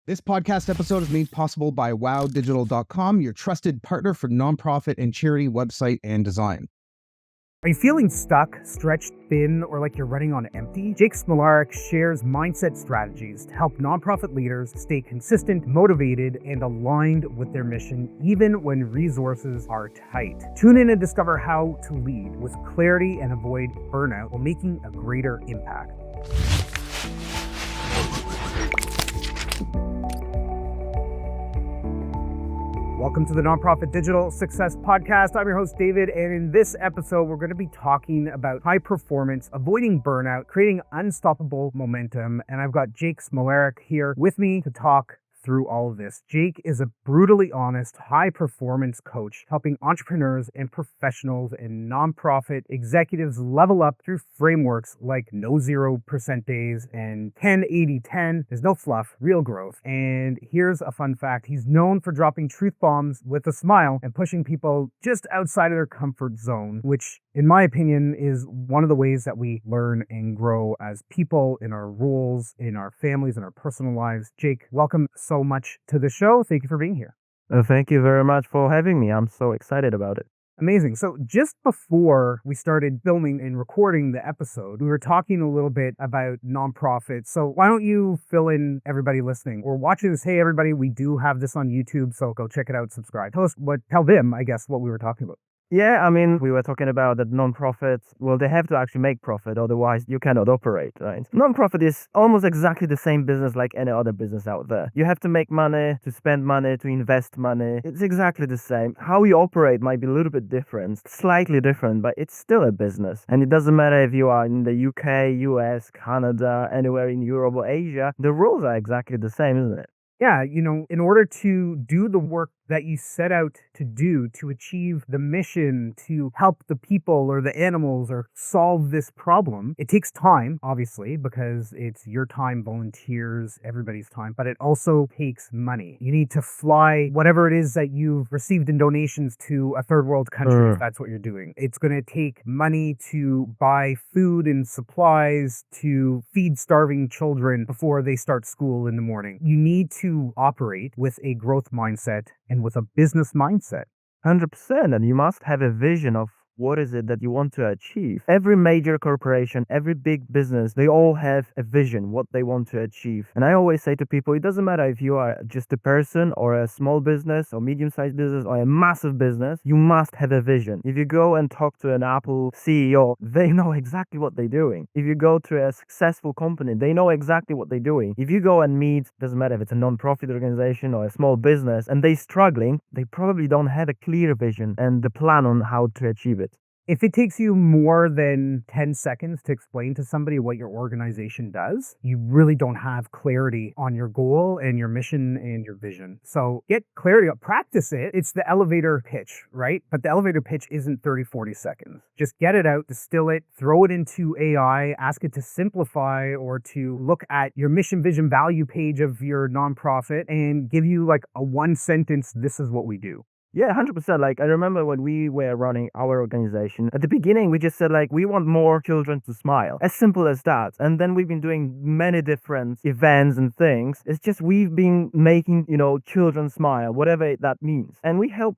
This podcast episode is made possible by wowdigital.com, your trusted partner for nonprofit and charity website and design. Are you feeling stuck, stretched thin, or like you're running on empty? Jake Smolarek shares mindset strategies to help nonprofit leaders stay consistent, motivated, and aligned with their mission, even when resources are tight. Tune in and discover how to lead with clarity and avoid burnout while making a greater impact. Welcome to the Nonprofit Digital Success Podcast. I'm your host, David, and in this episode, we're going to be talking about high performance, avoiding burnout, creating unstoppable momentum, and I've got Jake Smolarek here with me to talk through all of this. Jake is a brutally honest, high-performance coach, helping entrepreneurs and professionals and nonprofit executives level up through frameworks like no 0% days and 10-80-10. There's no fluff, real growth. And here's a fun fact. He's known for dropping truth bombs with a smile and pushing people just outside of their comfort zone, which in my opinion is one of the ways that we learn and grow as people in our roles, in our families, in our personal lives. Jake, welcome so much to the show. Thank you for being here. Thank you very much for having me. I'm so excited about it. Amazing. So just before we started filming and recording the episode, we were talking a little bit about nonprofits. So why don't you fill in everybody listening or watching this? Hey, everybody, we do have this on YouTube, so go check it out, subscribe. Tell them, I guess, what we were talking about. Yeah, I mean, we were talking about that non-profits, well, they have to actually make profit, otherwise you cannot operate, right? Non-profit is almost exactly the same business like any other business out there. You have to make money, to spend money, to invest money. It's exactly the same. How you operate might be a little bit different, slightly different, but it's still a business. And it doesn't matter if you are in the UK, US, Canada, anywhere in Europe or Asia, the rules are exactly the same, isn't it? Yeah, in order to do the work that you set out to do, to achieve the mission, to help the people or the animals or solve this problem, it takes time, obviously, because it's your time, volunteers, everybody's time, but it also takes money. You need to fly whatever it is that you've received in donations to a third world country, if that's what you're doing. It's going to take money to buy food and supplies to feed starving children before they start school in the morning. You need to operate with a growth mindset and with a business mindset. 100%. And you must have a vision of what is it that you want to achieve. Every major corporation, every big business, they all have a vision, what they want to achieve. And I always say to people, it doesn't matter if you are just a person or a small business or medium-sized business or a massive business, you must have a vision. If you go and talk to an Apple CEO, they know exactly what they're doing. If you go to a successful company, they know exactly what they're doing. If you go and meet, doesn't matter if it's a non-profit organization or a small business, and they're struggling, they probably don't have a clear vision and the plan on how to achieve it. If it takes you more than 10 seconds to explain to somebody what your organization does, you really don't have clarity on your goal and your mission and your vision. So get clarity, practice it. It's the elevator pitch, right? But the elevator pitch isn't 30, 40 seconds. Just get it out, distill it, throw it into AI, ask it to simplify or to look at your mission, vision, value page of your nonprofit and give you like a one sentence, this is what we do. Yeah, 100%. Like, I remember when we were running our organization, at the beginning, we just said, like, we want more children to smile. As simple as that. And then we've been doing many different events and things. It's just we've been making, children smile, whatever that means. And we help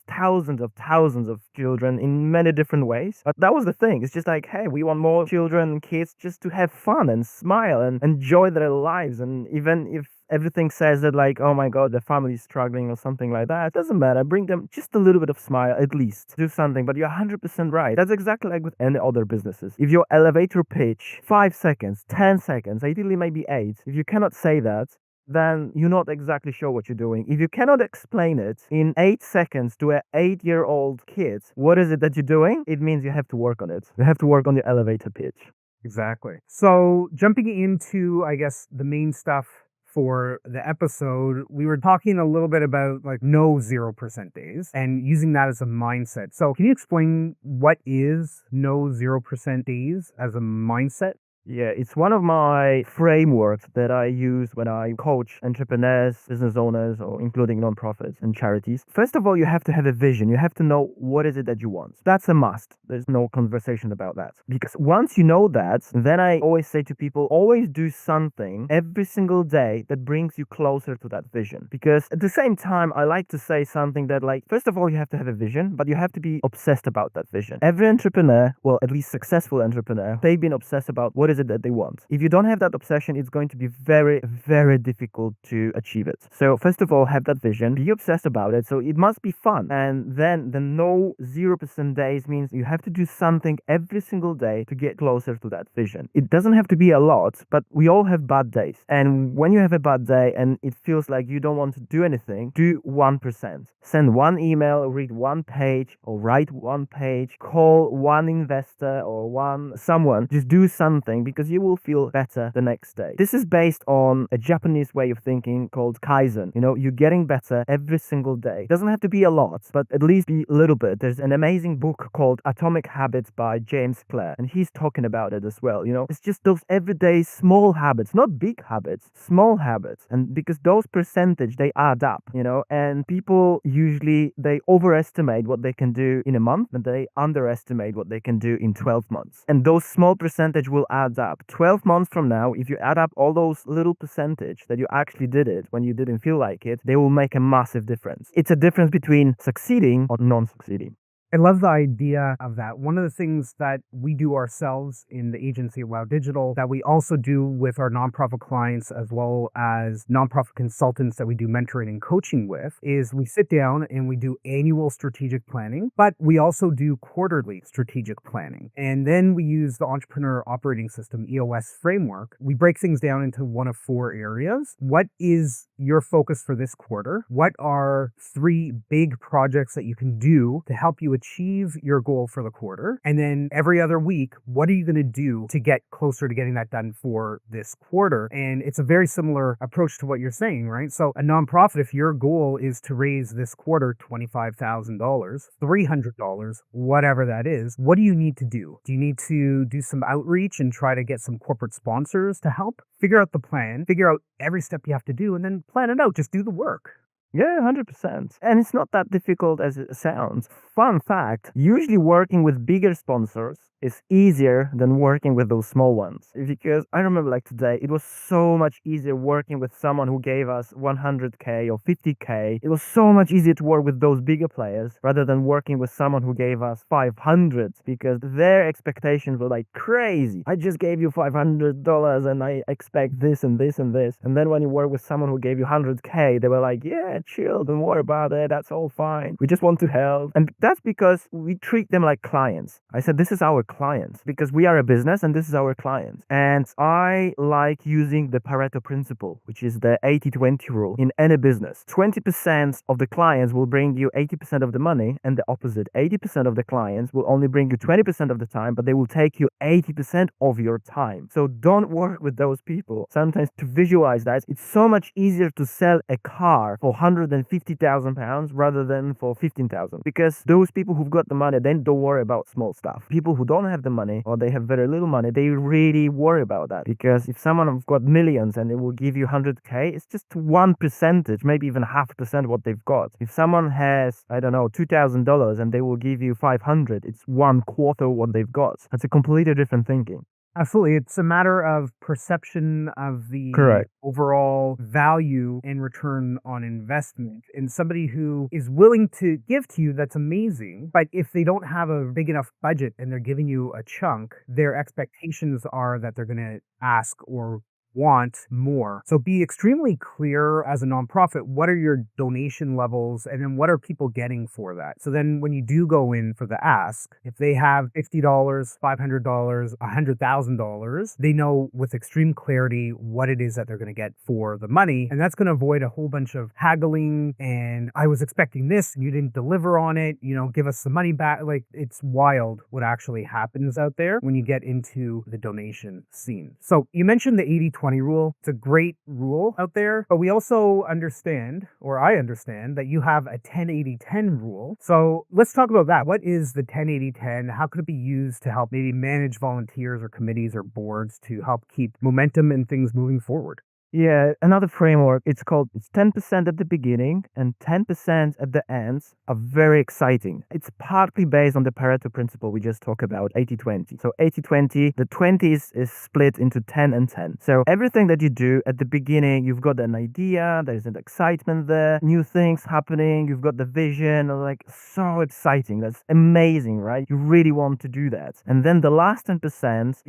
thousands of children in many different ways. But that was the thing. It's just like, hey, we want more children and kids just to have fun and smile and enjoy their lives. And even if everything says that, like, oh my God, the family is struggling or something like that, it doesn't matter. Bring them just a little bit of smile, at least. Do something. But you're 100% right. That's exactly like with any other businesses. If your elevator pitch, 5 seconds, 10 seconds, ideally maybe 8, if you cannot say that, then you're not exactly sure what you're doing. If you cannot explain it in 8 seconds to an 8-year-old kid, what is it that you're doing? It means you have to work on it. You have to work on your elevator pitch. Exactly. So jumping into, I guess, the main stuff for the episode, we were talking a little bit about like no 0% days and using that as a mindset. So can you explain what is no 0% days as a mindset? Yeah, it's one of my frameworks that I use when I coach entrepreneurs, business owners, or including nonprofits and charities. First of all, you have to have a vision. You have to know what is it that you want. That's a must. There's no conversation about that. Because once you know that, then I always say to people, always do something every single day that brings you closer to that vision. Because at the same time, I like to say something that, like, first of all, you have to have a vision, but you have to be obsessed about that vision. Every entrepreneur, well, at least successful entrepreneur, they've been obsessed about what is it that they want. If you don't have that obsession, it's going to be very, very difficult to achieve it. So first of all, have that vision, be obsessed about it. So it must be fun. And then the no 0% days means you have to do something every single day to get closer to that vision. It doesn't have to be a lot, but we all have bad days. And when you have a bad day and it feels like you don't want to do anything, do 1%. Send one email, read one page, or write one page, call one investor or someone. Just do something, because you will feel better the next day. This is based on a Japanese way of thinking called Kaizen. You're getting better every single day. It doesn't have to be a lot, but at least be a little bit. There's an amazing book called Atomic Habits by James Clear, and he's talking about it as well. It's just those everyday small habits, not big habits, small habits. And because those percentage, they add up, and people usually, they overestimate what they can do in a month, and they underestimate what they can do in 12 months. And those small percentage will add up. 12 months from now, if you add up all those little percentage that you actually did it when you didn't feel like it, they will make a massive difference. It's a difference between succeeding or non-succeeding. I love the idea of that. One of the things that we do ourselves in the agency at Wow Digital, that we also do with our nonprofit clients as well as nonprofit consultants that we do mentoring and coaching with, is we sit down and we do annual strategic planning, but we also do quarterly strategic planning. And then we use the Entrepreneur Operating System, EOS framework. We break things down into one of 4 areas. What is your focus for this quarter? What are 3 big projects that you can do to help you achieve your goal for the quarter? And then every other week, what are you going to do to get closer to getting that done for this quarter? And it's a very similar approach to what you're saying, right? So a nonprofit, if your goal is to raise this quarter $25,000, $300, whatever that is, what do you need to do? Do you need to do some outreach and try to get some corporate sponsors to help? Figure out the plan, figure out every step you have to do, and then plan it out. Just do the work. Yeah, 100%. And it's not that difficult as it sounds. Fun fact, usually working with bigger sponsors is easier than working with those small ones. Because I remember, like, today, it was so much easier working with someone who gave us 100K or 50K. It was so much easier to work with those bigger players rather than working with someone who gave us 500, because their expectations were like crazy. I just gave you $500 and I expect this and this and this. And then when you work with someone who gave you 100K, they were like, yeah, chill, don't worry about it, that's all fine. We just want to help. And that's because we treat them like clients. I said, this is our clients, because we are a business and this is our clients. And I like using the Pareto principle, which is the 80-20 rule in any business. 20% of the clients will bring you 80% of the money, and the opposite. 80% of the clients will only bring you 20% of the time, but they will take you 80% of your time. So don't work with those people. Sometimes, to visualize that, it's so much easier to sell a car for £150,000 rather than for 15,000, because those people who've got the money, they don't worry about small stuff. People who don't have the money, or they have very little money, they really worry about that, because if someone has got millions and they will give you 100K, it's just 1%, maybe even 0.5% what they've got. If someone has, I don't know, $2,000 and they will give you 500, it's 1/4 what they've got. That's a completely different thinking. Absolutely. It's a matter of perception of the Correct. overall value and return on investment. And somebody who is willing to give to you, that's amazing. But if they don't have a big enough budget and they're giving you a chunk, their expectations are that they're going to ask or want more. So be extremely clear as a nonprofit. What are your donation levels? And then what are people getting for that? So then when you do go in for the ask, if they have $50, $500, $100,000, they know with extreme clarity what it is that they're going to get for the money. And that's going to avoid a whole bunch of haggling and I was expecting this and you didn't deliver on it, give us the money back. Like, it's wild what actually happens out there when you get into the donation scene. So you mentioned the 80-20 80-20 rule. It's a great rule out there, but we also understand, or I understand, that you have a 10-80-10 rule. So let's talk about that. What is the 10-80-10? How could it be used to help maybe manage volunteers or committees or boards to help keep momentum and things moving forward? Yeah, another framework, it's 10% at the beginning and 10% at the ends are very exciting. It's partly based on the Pareto principle we just talked about, 80-20. So 80-20, the 20 is split into 10 and 10. So everything that you do at the beginning, you've got an idea, there's an excitement there, new things happening, you've got the vision, like so exciting. That's amazing, right? You really want to do that. And then the last 10%,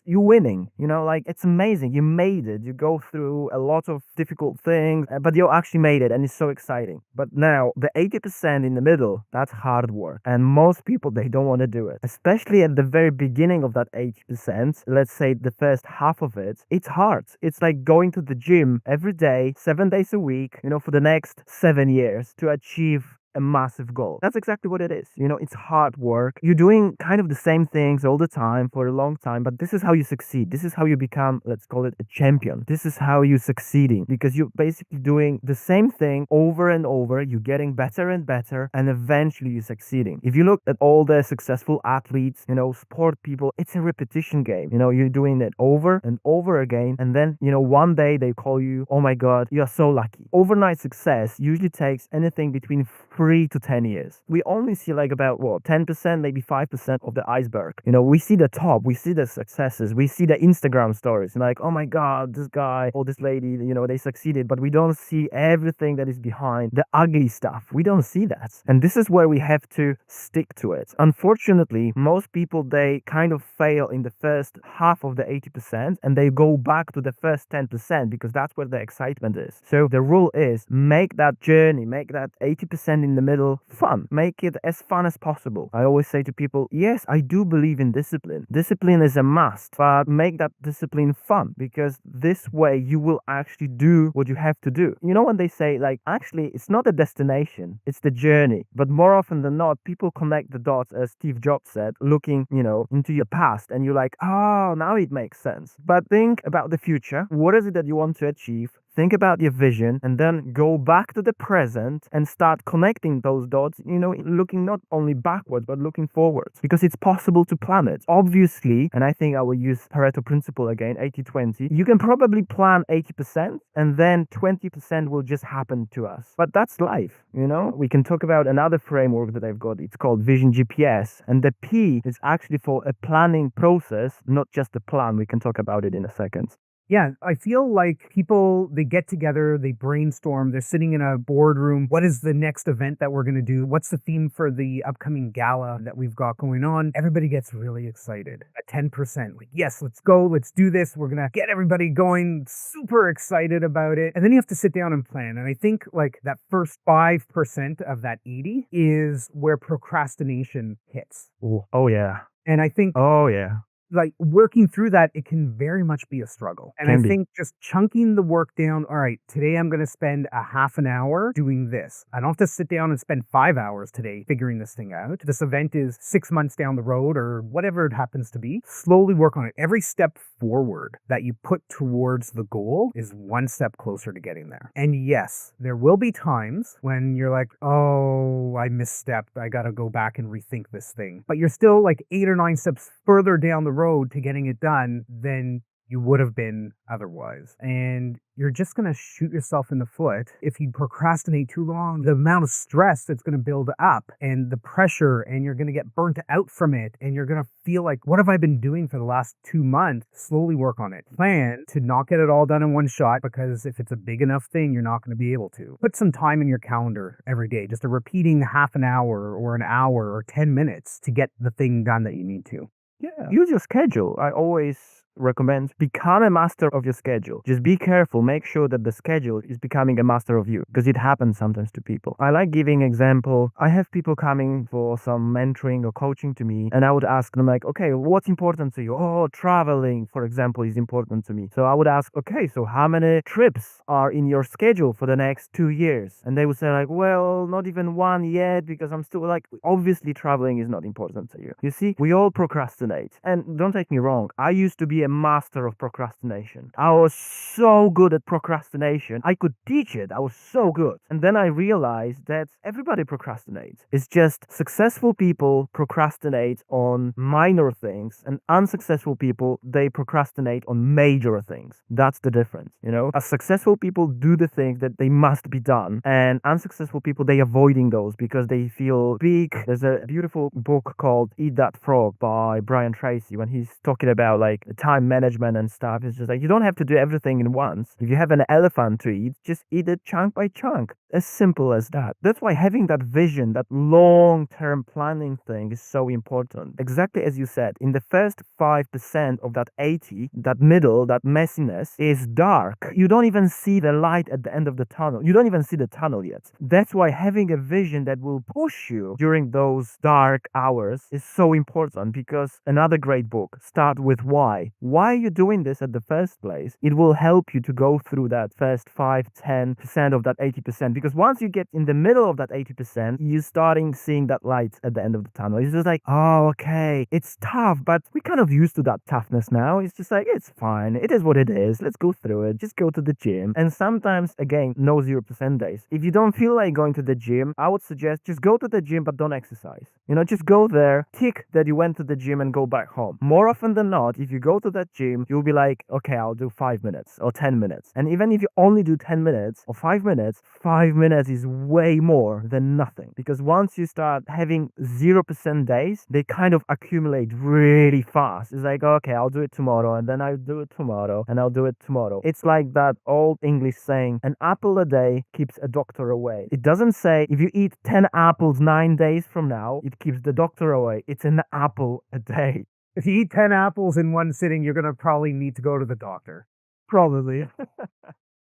you're winning, like it's amazing. You made it. You go through a lot of difficult things, but you actually made it and it's so exciting. But now the 80% in the middle, that's hard work. And most people, they don't want to do it, especially at the very beginning of that 80%. Let's say the first half of it, it's hard. It's like going to the gym every day, 7 days a week, for the next 7 years to achieve a massive goal. That's exactly what it is. It's hard work. You're doing kind of the same things all the time for a long time, but this is how you succeed. This is how you become, let's call it a champion. This is how you're succeeding because you're basically doing the same thing over and over. You're getting better and better, and eventually you're succeeding. If you look at all the successful athletes, sport people, it's a repetition game. You're doing it over and over again, and then, one day they call you, oh my God, you're so lucky. Overnight success usually takes anything between 3 to 10 years. We only see like about 10%, maybe 5% of the iceberg. We see the top, we see the successes, we see the Instagram stories, like, oh my God, this guy or this lady, they succeeded, but we don't see everything that is behind the ugly stuff. We don't see that. And this is where we have to stick to it. Unfortunately, most people, they kind of fail in the first half of the 80% and they go back to the first 10% because that's where the excitement is. So the rule is make that journey, make that 80% in the middle fun. Make it as fun as possible. I always say to people, yes, I do believe in discipline. Discipline is a must, but make that discipline fun because this way you will actually do what you have to do. When they say like, actually, it's not a destination, it's the journey. But more often than not, people connect the dots, as Steve Jobs said, looking, into your past, and you're like, oh, now it makes sense. But think about the future. What is it that you want to achieve? Think about your vision and then go back to the present and start connecting those dots, looking not only backwards, but looking forwards because it's possible to plan it. Obviously, and I think I will use Pareto principle again, 80-20, you can probably plan 80% and then 20% will just happen to us. But that's life, We can talk about another framework that I've got. It's called Vision GPS. And the P is actually for a planning process, not just a plan. We can talk about it in a second. Yeah, I feel like people, they get together, they brainstorm, they're sitting in a boardroom. What is the next event that we're going to do? What's the theme for the upcoming gala that we've got going on? Everybody gets really excited at 10%. Like, yes, let's go, let's do this. We're going to get everybody going, super excited about it. And then you have to sit down and plan. And I think like that first 5% of that 80 is where procrastination hits. Ooh. Oh, yeah. And I think, oh, yeah. like working through that, it can very much be a struggle. And I think just chunking the work down, all right, today I'm going to spend a half an hour doing this. I don't have to sit down and spend 5 hours today figuring this thing out. This event is 6 months down the road or whatever it happens to be. Slowly work on it. Every step forward that you put towards the goal is one step closer to getting there. And yes, there will be times when you're like, oh, I misstepped. I got to go back and rethink this thing. But you're still like 8 or 9 steps further down the road to getting it done than you would have been otherwise. And you're just going to shoot yourself in the foot if you procrastinate too long. The amount of stress that's going to build up and the pressure, and you're going to get burnt out from it. And you're going to feel like, what have I been doing for the last 2 months? Slowly work on it. Plan to not get it all done in one shot, because if it's a big enough thing, you're not going to be able to. Put some time in your calendar every day, just a repeating half an hour or an hour or 10 minutes to get the thing done that you need to. Yeah. Use your schedule. I always recommend become a master of your schedule. Just be careful. Make sure that the schedule is becoming a master of you, because it happens sometimes to people. I like giving example. I have people coming for some mentoring or coaching to me, and I would ask them like, okay, what's important to you? Oh, traveling, for example, is important to me. So I would ask, okay, so how many trips are in your schedule for the next 2 years? And they would say like, well, not even one yet, because I'm still like, obviously traveling is not important to you. You see, we all procrastinate. And don't take me wrong, I used to be a master of procrastination. I was so good at procrastination. I could teach it. I was so good. And then I realized that everybody procrastinates. It's just successful people procrastinate on minor things, and unsuccessful people, they procrastinate on major things. That's the difference, you know? As successful people do the things that they must be done, and unsuccessful people, they avoiding those because they feel big. There's a beautiful book called Eat That Frog by Brian Tracy, when he's talking about like time management and stuff. It's just like, you don't have to do everything in once. If you have an elephant to eat, just eat it chunk by chunk. As simple as that. That's why having that vision, that long-term planning thing is so important. Exactly as you said, in the first 5% of that 80, that middle, that messiness is dark. You don't even see the light at the end of the tunnel. You don't even see the tunnel yet. That's why having a vision that will push you during those dark hours is so important, because another great book, Start With Why. Why are you doing this at the first place? It will help you to go through that first 5-10% of that 80%, because once you get in the middle of that 80%, you're starting seeing that light at the end of the tunnel. It's just like, oh, okay, it's tough, but we're kind of used to that toughness now. It's just like, it's fine. It is what it is. Let's go through it. Just go to the gym. And sometimes, again, no 0% days. If you don't feel like going to the gym, I would suggest just go to the gym, but don't exercise. You know, just go there, tick that you went to the gym and go back home. More often than not, if you go to that gym, you'll be like, okay, I'll do 5 minutes or 10 minutes. And even if you only do 10 minutes or 5 minutes, 5 minutes is way more than nothing. Because once you start having 0% days, they kind of accumulate really fast. It's like, okay, I'll do it tomorrow, and then I'll do it tomorrow, and I'll do it tomorrow. It's like that old English saying, an apple a day keeps a doctor away. It doesn't say if you eat 10 apples 9 days from now, it keeps the doctor away. It's an apple a day. If you eat 10 apples in one sitting, you're going to probably need to go to the doctor. Probably.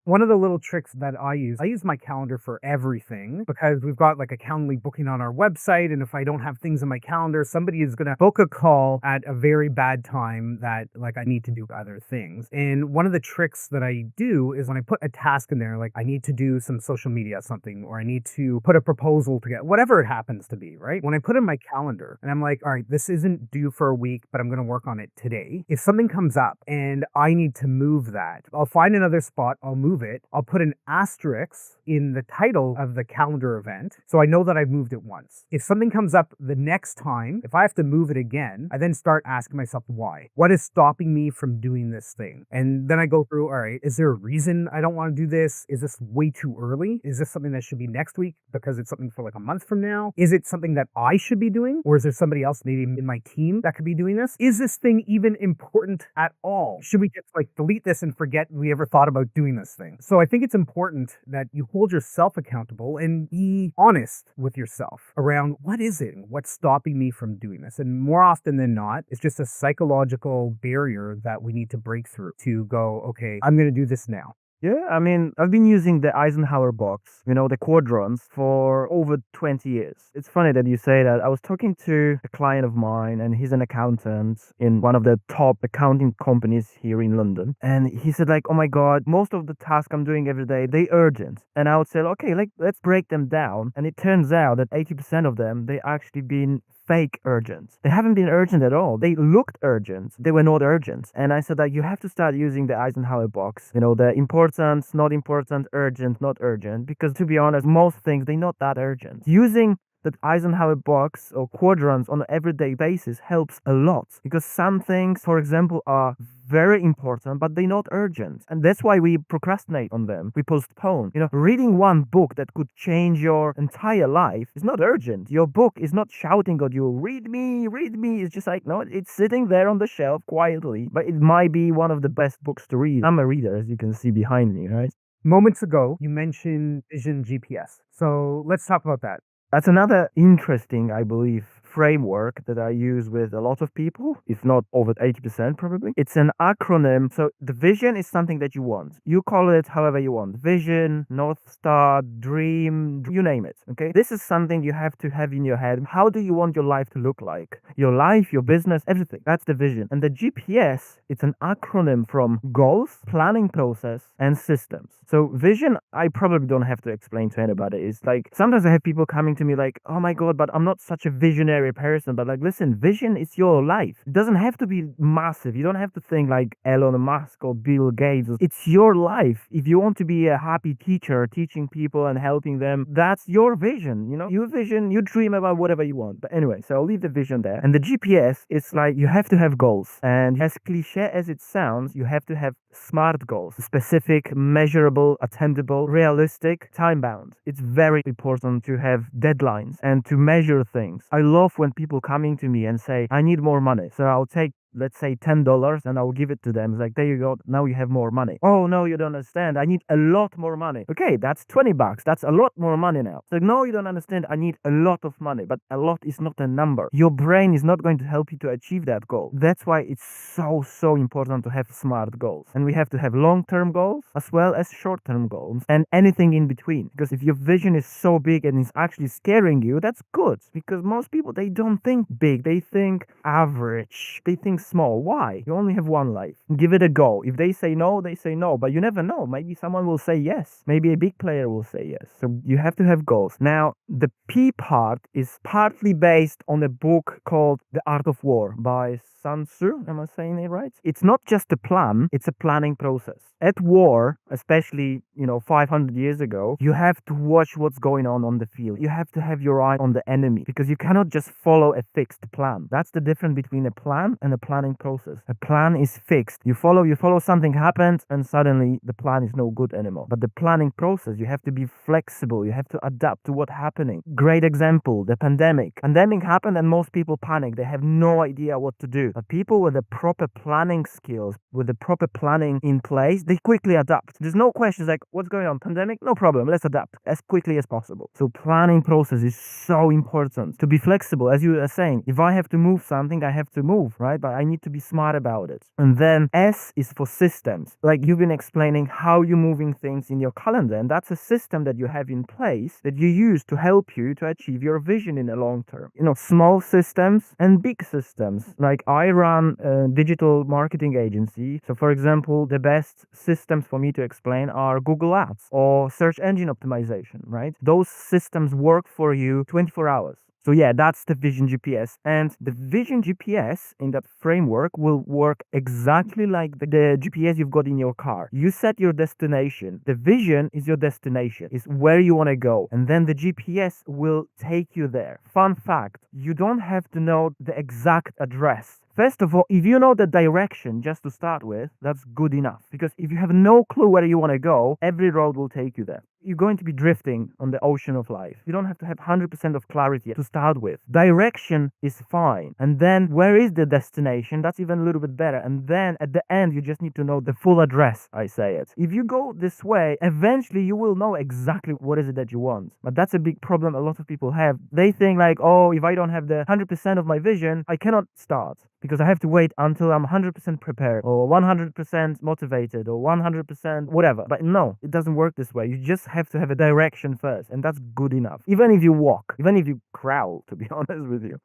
One of the little tricks that I use my calendar for everything, because we've got like a Calendly booking on our website. And if I don't have things in my calendar, somebody is going to book a call at a very bad time that like I need to do other things. And one of the tricks that I do is when I put a task in there, like I need to do some social media something, or I need to put a proposal to get whatever it happens to be, right? When I put in my calendar and I'm like, all right, this isn't due for a week, but I'm going to work on it today. If something comes up and I need to move that, I'll find another spot, I'll move it. I'll put an asterisk in the title of the calendar event, so I know that I've moved it once. If something comes up the next time, if I have to move it again, I then start asking myself why. What is stopping me from doing this thing? And then I go through, all right, is there a reason I don't want to do this? Is this way too early? Is this something that should be next week because it's something for like a month from now? Is it something that I should be doing? Or is there somebody else maybe in my team that could be doing this? Is this thing even important at all? Should we just like delete this and forget we ever thought about doing this thing? So I think it's important that you hold yourself accountable and be honest with yourself around what is it and what's stopping me from doing this. And more often than not, it's just a psychological barrier that we need to break through to go, okay, I'm going to do this now. Yeah, I mean, I've been using the Eisenhower box, you know, the quadrants, for over 20 years. It's funny that you say that. I was talking to a client of mine, and he's an accountant in one of the top accounting companies here in London. And he said, like, oh my God, most of the tasks I'm doing every day, they urgent. And I would say, okay, like, let's break them down. And it turns out that 80% of them, they actually been fake urgent. They haven't been urgent at all. They looked urgent. They were not urgent. And I said that you have to start using the Eisenhower box. You know, the important, not important, urgent, not urgent. Because to be honest, most things, they're not that urgent. Using that Eisenhower box or quadrants on an everyday basis helps a lot, because some things, for example, are very important, but they're not urgent. And that's why we procrastinate on them. We postpone. You know, reading one book that could change your entire life is not urgent. Your book is not shouting at you, read me, read me. It's just like, no, it's sitting there on the shelf quietly, but it might be one of the best books to read. I'm a reader, as you can see behind me, right? Moments ago, you mentioned Vision GPS. So let's talk about that. That's another interesting, I believe, framework that I use with a lot of people, if not over 80% probably. It's an acronym. So the vision is something that you want. You call it however you want. Vision, North Star, dream, you name it. Okay. This is something you have to have in your head. How do you want your life to look like? Your life, your business, everything. That's the vision. And the GPS, it's an acronym from goals, planning process, and systems. So vision, I probably don't have to explain to anybody. It's like, sometimes I have people coming to me like, oh my God, but I'm not such a visionary visionary person, but like, listen, vision is your life. It doesn't have to be massive. You don't have to think like Elon Musk or Bill Gates. It's your life. If you want to be a happy teacher, teaching people and helping them, that's your vision. Your vision, you dream about whatever you want. But anyway, so I'll leave the vision there. And the GPS is like, you have to have goals. And as cliche as it sounds, you have to have smart goals, specific, measurable, attainable, realistic, time bound. It's very important to have deadlines and to measure things. I love when people coming to me and say, I need more money. So I'll take, let's say, $10 and I'll give it to them. It's like, there you go. Now you have more money. Oh, no, you don't understand. I need a lot more money. Okay, that's $20. That's a lot more money now. It's like, no, you don't understand. I need a lot of money, but a lot is not a number. Your brain is not going to help you to achieve that goal. That's why it's so important to have smart goals. And we have to have long-term goals as well as short-term goals and anything in between. Because if your vision is so big and it's actually scaring you, that's good. Because most people, they don't think big. They think average. They think small. Why? You only have one life. Give it a go. If they say no, they say no. But you never know. Maybe someone will say yes. Maybe a big player will say yes. So you have to have goals. Now, the P part is partly based on a book called The Art of War by Sun Tzu. Am I saying it right? It's not just a plan, it's a planning process. At war, especially, 500 years ago, you have to watch what's going on the field. You have to have your eye on the enemy because you cannot just follow a fixed plan. That's the difference between a plan and a planning process. A plan is fixed. You follow, something happens and suddenly the plan is no good anymore. But the planning process, you have to be flexible. You have to adapt to what's happening. Great example, the pandemic. Pandemic happened and most people panic. They have no idea what to do. But people with the proper planning skills, with the proper planning in place, they quickly adapt. There's no questions like, what's going on? Pandemic? No problem. Let's adapt as quickly as possible. So planning process is so important. To be flexible, as you are saying, if I have to move something, I have to move, right? But I need to be smart about it. And then S is for systems. Like you've been explaining how you're moving things in your calendar. And that's a system that you have in place that you use to help you to achieve your vision in the long term. Small systems and big systems. Like I run a digital marketing agency. So for example, the best systems for me to explain are Google Ads or search engine optimization, right? Those systems work for you 24 hours. So yeah, that's the Vision GPS. And the Vision GPS in that framework will work exactly like the GPS you've got in your car. You set your destination. The vision is your destination, is where you want to go. And then the GPS will take you there. Fun fact, you don't have to know the exact address. First of all, if you know the direction just to start with, that's good enough. Because if you have no clue where you want to go, every road will take you there. You're going to be drifting on the ocean of life. You don't have to have 100% of clarity to start with. Direction is fine. And then where is the destination? That's even a little bit better. And then at the end, you just need to know the full address, I say it. If you go this way, eventually you will know exactly what is it that you want. But that's a big problem a lot of people have. They think like, oh, if I don't have the 100% of my vision, I cannot start. Because I have to wait until I'm 100% prepared or 100% motivated or 100% whatever. But no, it doesn't work this way. You just have to have a direction first, and that's good enough. Even if you walk, even if you crawl, to be honest with you.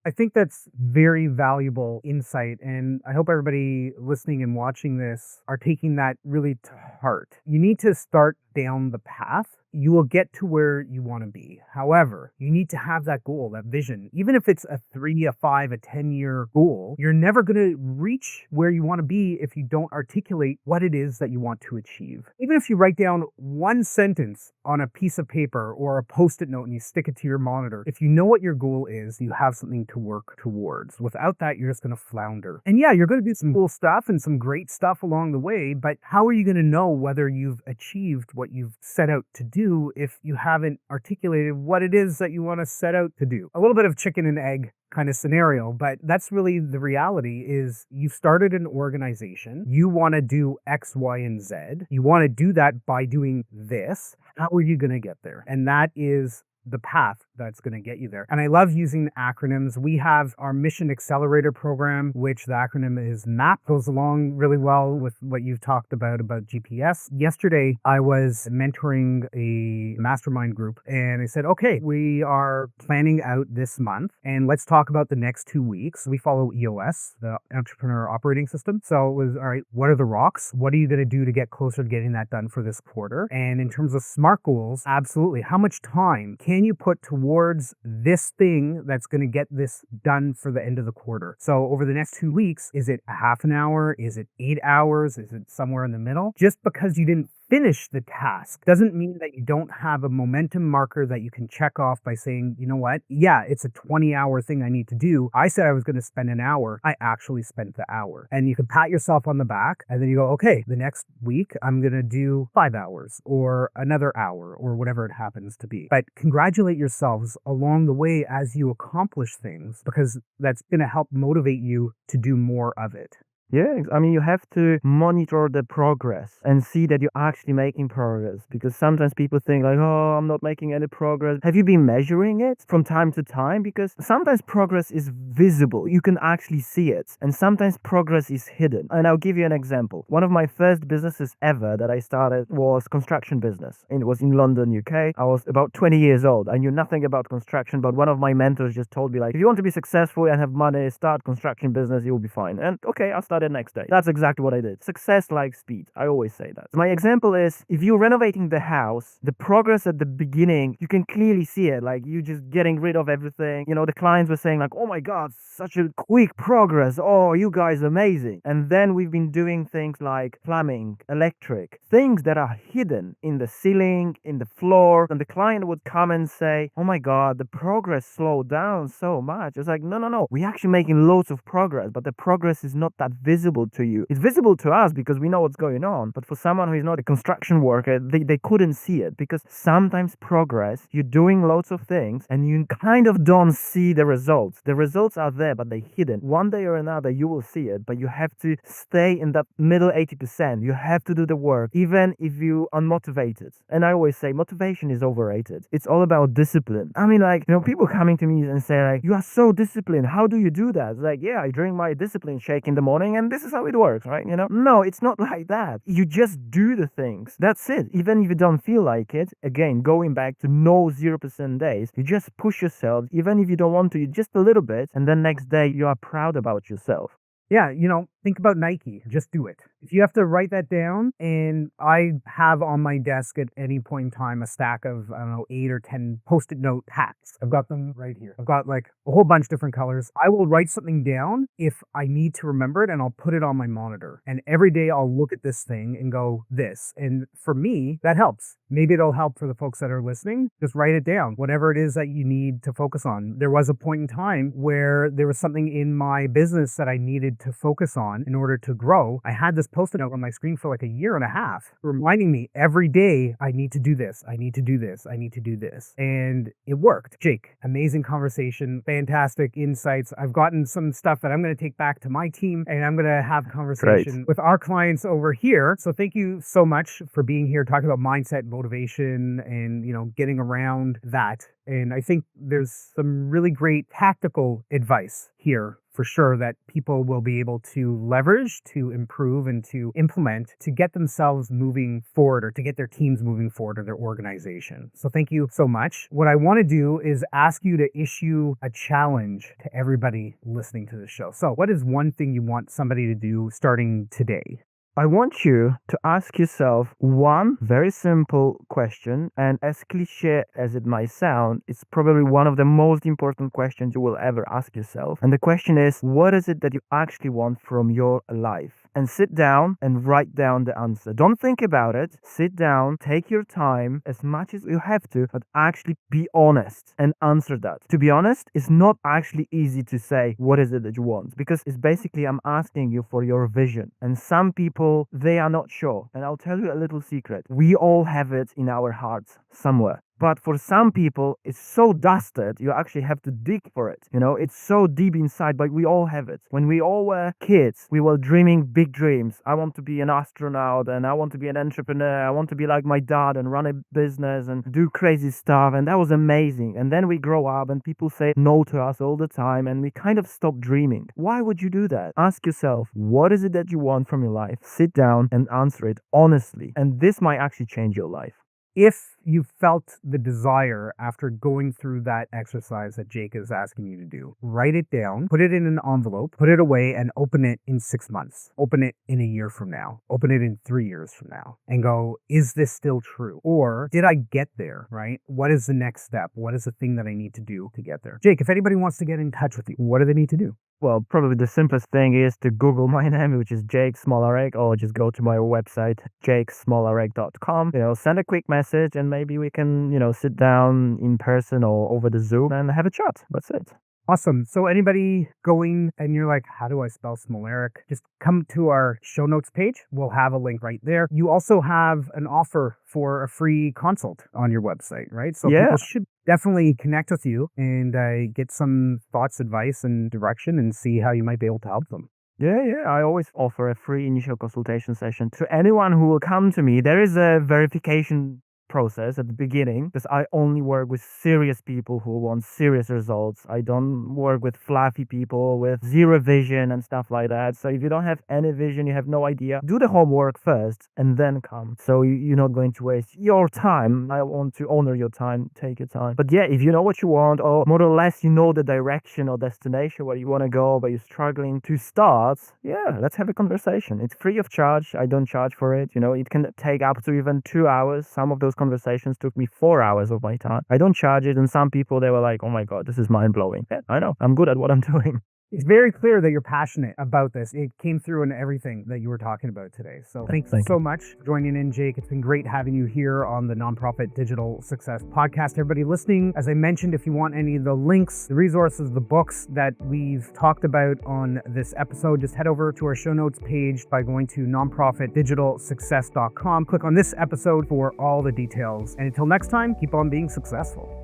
I think that's very valuable insight, and I hope everybody listening and watching this are taking that really to heart. You need to start down the path. You will get to where you want to be. However, you need to have that goal, that vision. Even if it's a 3, a 5, a 10-year goal, you're never going to reach where you want to be if you don't articulate what it is that you want to achieve. Even if you write down one sentence on a piece of paper or a Post-it note and you stick it to your monitor, if you know what your goal is, you have something to work towards. Without that, you're just going to flounder. And yeah, you're going to do some cool stuff and some great stuff along the way, but how are you going to know whether you've achieved what you've set out to do if you haven't articulated what it is that you want to set out to do? A little bit of chicken and egg kind of scenario, but that's really the reality. Is you started an organization, you want to do X, Y, and Z. You want to do that by doing this. How are you going to get there? And that is the path that's going to get you there. And I love using acronyms. We have our Mission Accelerator program, which the acronym is MAP, goes along really well with what you've talked about GPS. Yesterday, I was mentoring a mastermind group and I said, okay, we are planning out this month and let's talk about the next 2 weeks. We follow EOS, the Entrepreneur Operating System. So it was, all right, what are the rocks? What are you going to do to get closer to getting that done for this quarter? And in terms of SMART goals, absolutely. How much time can can you put towards this thing that's going to get this done for the end of the quarter? So over the next 2 weeks, is it a half an hour? Is it 8 hours? Is it somewhere in the middle? Just because you didn't finish the task doesn't mean that you don't have a momentum marker that you can check off by saying, you know what? Yeah, it's a 20-hour thing I need to do. I said I was going to spend an hour. I actually spent the hour. And you can pat yourself on the back and then you go, okay, the next week I'm going to do 5 hours or another hour or whatever it happens to be. But congratulate yourselves along the way as you accomplish things, because that's going to help motivate you to do more of it. Yeah, I mean, you have to monitor the progress and see that you're actually making progress, because sometimes people think like, oh, I'm not making any progress. Have you been measuring it from time to time? Because sometimes progress is visible. You can actually see it. And sometimes progress is hidden. And I'll give you an example. One of my first businesses ever that I started was construction business. And it was in London, UK. I was about 20 years old. I knew nothing about construction, but one of my mentors just told me like, if you want to be successful and have money, start construction business, you'll be fine. And okay, I started next day. That's exactly what I did. Success like speed. I always say that. My example is, if you're renovating the house, the progress at the beginning, you can clearly see it. Like, you just getting rid of everything. You know, the clients were saying like, oh my God, such a quick progress. Oh, you guys are amazing. And then we've been doing things like plumbing, electric, things that are hidden in the ceiling, in the floor. And the client would come and say, oh my God, the progress slowed down so much. It's like, no. We're actually making loads of progress, but the progress is not that visible to you. It's visible to us because we know what's going on, but for someone who is not a construction worker, they couldn't see it, because sometimes progress, you're doing loads of things and you kind of don't see the results. The results are there, but they're hidden. One day or another you will see it, but you have to stay in that middle 80%. You have to do the work even if you are unmotivated. And I always say motivation is overrated. It's all about discipline. I mean, like, you know, people coming to me and say like, you are so disciplined, how do you do that? It's like, yeah, I drink my discipline shake in the morning and this is how it works, right? You know, no, it's not like that. You just do the things. That's it. Even if you don't feel like it, again, going back to no 0% days, you just push yourself, even if you don't want to, just a little bit, and then next day you are proud about yourself. Yeah, you know, think about Nike. Just do it. If you have to write that down, and I have on my desk at any point in time a stack of, I don't know, 8 or 10 Post-it note hats. I've got them right here. I've got like a whole bunch of different colors. I will write something down if I need to remember it, and I'll put it on my monitor. And every day I'll look at this thing and go, this. And for me, that helps. Maybe it'll help for the folks that are listening. Just write it down, whatever it is that you need to focus on. There was a point in time where there was something in my business that I needed to focus on in order to grow. I had this Post-it note on my screen for like a year and a half, reminding me every day, I need to do this, I need to do this, I need to do this. And it worked. Jake, amazing conversation, fantastic insights. I've gotten some stuff that I'm going to take back to my team, and I'm going to have conversation with our clients over here. So thank you so much for being here, talking about mindset, motivation, and, you know, getting around that. And I think there's some really great tactical advice here for sure that people will be able to leverage, to improve, and to implement to get themselves moving forward, or to get their teams moving forward, or their organization. So thank you so much. What I want to do is ask you to issue a challenge to everybody listening to the show. So what is one thing you want somebody to do starting today? I want you to ask yourself one very simple question, and as cliche as it might sound, it's probably one of the most important questions you will ever ask yourself. And the question is, what is it that you actually want from your life? And sit down and write down the answer. Don't think about it. Sit down, take your time as much as you have to, but actually be honest and answer that. To be honest, it's not actually easy to say what is it that you want, because it's basically I'm asking you for your vision. And some people, they are not sure. And I'll tell you a little secret. We all have it in our hearts somewhere. But for some people, it's so dusted, you actually have to dig for it. You know, it's so deep inside, but we all have it. When we all were kids, we were dreaming big dreams. I want to be an astronaut, and I want to be an entrepreneur. I want to be like my dad and run a business and do crazy stuff. And that was amazing. And then we grow up and people say no to us all the time, and we kind of stop dreaming. Why would you do that? Ask yourself, what is it that you want from your life? Sit down and answer it honestly. And this might actually change your life. If you felt the desire after going through that exercise that Jake is asking you to do, write it down, put it in an envelope, put it away, and open it in 6 months. Open it in a year from now. Open it in 3 years from now. And go, is this still true? Or did I get there, right? What is the next step? What is the thing that I need to do to get there? Jake, if anybody wants to get in touch with you, what do they need to do? Well, probably the simplest thing is to Google my name, which is Jake Smolarek, or just go to my website, jakesmolarek.com. Send a quick message and maybe we can, sit down in person or over the Zoom and have a chat. That's it. Awesome. So anybody going and you're like, how do I spell Smolarek? Just come to our show notes page. We'll have a link right there. You also have an offer for a free consult on your website, right? So people should definitely connect with you and get some thoughts, advice, and direction and see how you might be able to help them. Yeah. I always offer a free initial consultation session to anyone who will come to me. There is a verification process at the beginning because I only work with serious people who want serious results. I don't work with fluffy people with zero vision and stuff like that. So if you don't have any vision, you have no idea, do the homework first and then come. So you're not going to waste your time. I want to honor your time. Take your time. But yeah, if you know what you want, or more or less you know the direction or destination where you want to go, but you're struggling to start, let's have a conversation. It's free of charge. I don't charge for it. It can take up to even 2 hours. Some of those conversations took me 4 hours of my time. I don't charge it, and some people, they were like, oh my God, this is mind-blowing. Yeah, I know. I'm good at what I'm doing. It's very clear that you're passionate about this. It came through in everything that you were talking about today. So thanks so much for joining in, Jake. It's been great having you here on the Nonprofit Digital Success Podcast. Everybody listening, as I mentioned, if you want any of the links, the resources, the books that we've talked about on this episode, just head over to our show notes page by going to nonprofitdigitalsuccess.com. Click on this episode for all the details. And until next time, keep on being successful.